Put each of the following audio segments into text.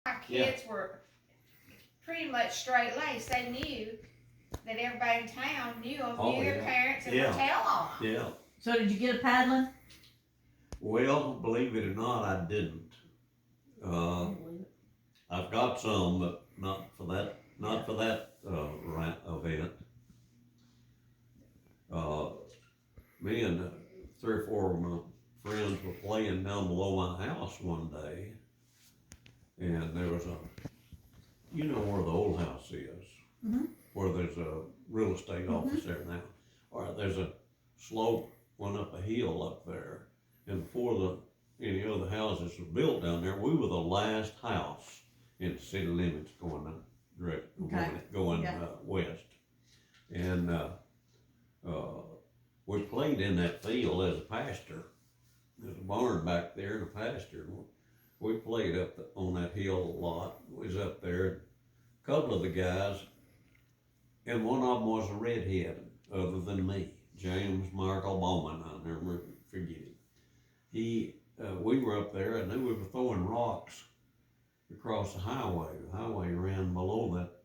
My kids were pretty much straight laced. They knew that everybody in town knew them, knew their parents, and would tell on them. Yeah. So did you get a paddling? Well, believe it or not, I didn't. I've got some, but not for that event. Me and 3 or 4 of my friends were playing down below my house one day, and there was you know where the old house is, where there's a real estate office there now. All right, there's a slope went up a hill up there, and before any other houses were built down there, we were the last house in the city limits going west. And we played in that field as a pasture. There's a barn back there and a pasture. We played up on that hill a lot. We was up there. A couple of the guys, and one of them was a redhead other than me, James Michael Bowman. I'll never forget him. We were up there, and they were throwing rocks across the highway. The highway ran below that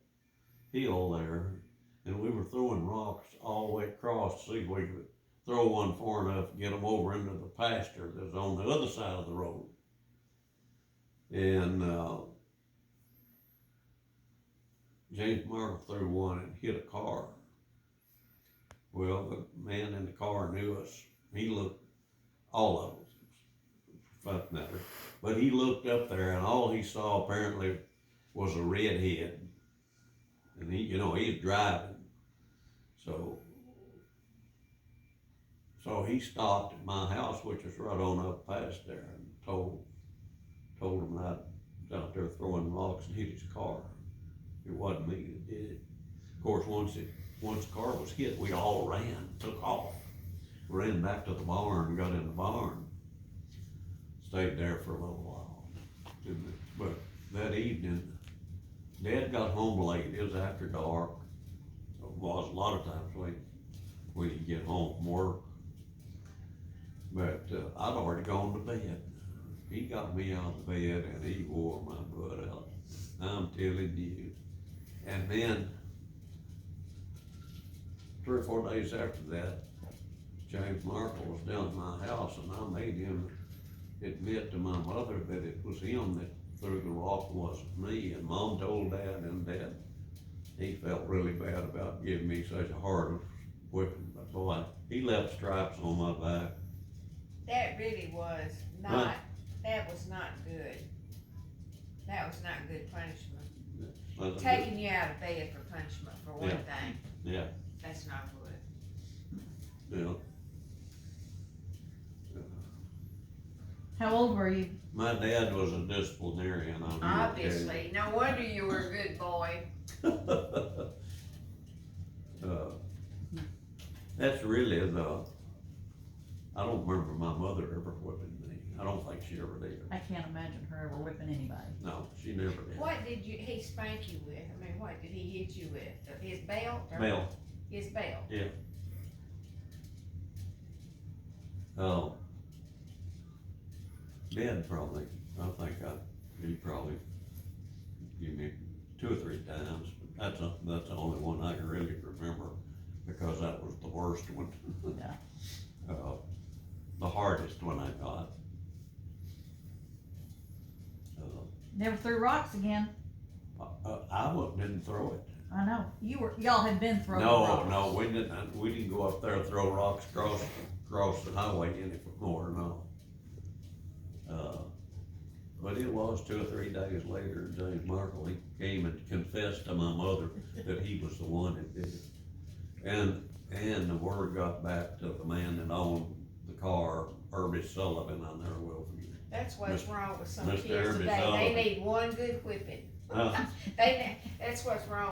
hill there, and we were throwing rocks all the way across to see if we could throw one far enough to get them over into the pasture that was on the other side of the road. And James Martin threw one and hit a car. Well, the man in the car knew us. He looked, all of us, for that matter, but he looked up there, and all he saw apparently was a redhead. And he was driving. So he stopped at my house, which was right on up past there, and told him I was out there throwing rocks and hit his car. It wasn't me that did it. Of course, once the car was hit, we all ran, took off, ran back to the barn, got in the barn, stayed there for a little while. But that evening, Dad got home late. It was after dark. It was a lot of times late when he'd get home from work. But I'd already gone to bed. He got me out of bed and he wore my butt out. I'm telling you. And then 3 or 4 days after that, James Markle was down at my house, and I made him admit to my mother that it was him that threw the rock, wasn't me. And Mom told Dad, and Dad, he felt really bad about giving me such a hard whipping. But boy, he left stripes on my back. That really was not, that was not good. That was not good punishment. Taking you out of bed for punishment, for one thing. Yeah. That's not good. Yeah. How old were you? My dad was a disciplinarian. Obviously. No wonder you were a good boy. That's really I don't remember my mother ever whipping me. I don't think she ever did. I can't imagine her ever whipping anybody. No, she never did. What did he spank you with? I mean, what did he hit you with? His belt? Belt. His belt? Yeah. Oh. Dad probably, I think he probably gave me 2 or 3 times. But that's the only one I can really remember, because that was the worst one. Yeah. The hardest one I got. Never threw rocks again. I didn't throw it. I know. Y'all had been throwing rocks. No, we didn't go up there and throw rocks across the highway anymore, no. But it was 2 or 3 days later, James Markle, he came and confessed to my mother that he was the one that did it. And the word got back to the man that owned the car, Herbie Sullivan. I never will forget. That's what's wrong with some Mr. kids Herbie today. Sullivan. They need one good whipping. That's what's wrong.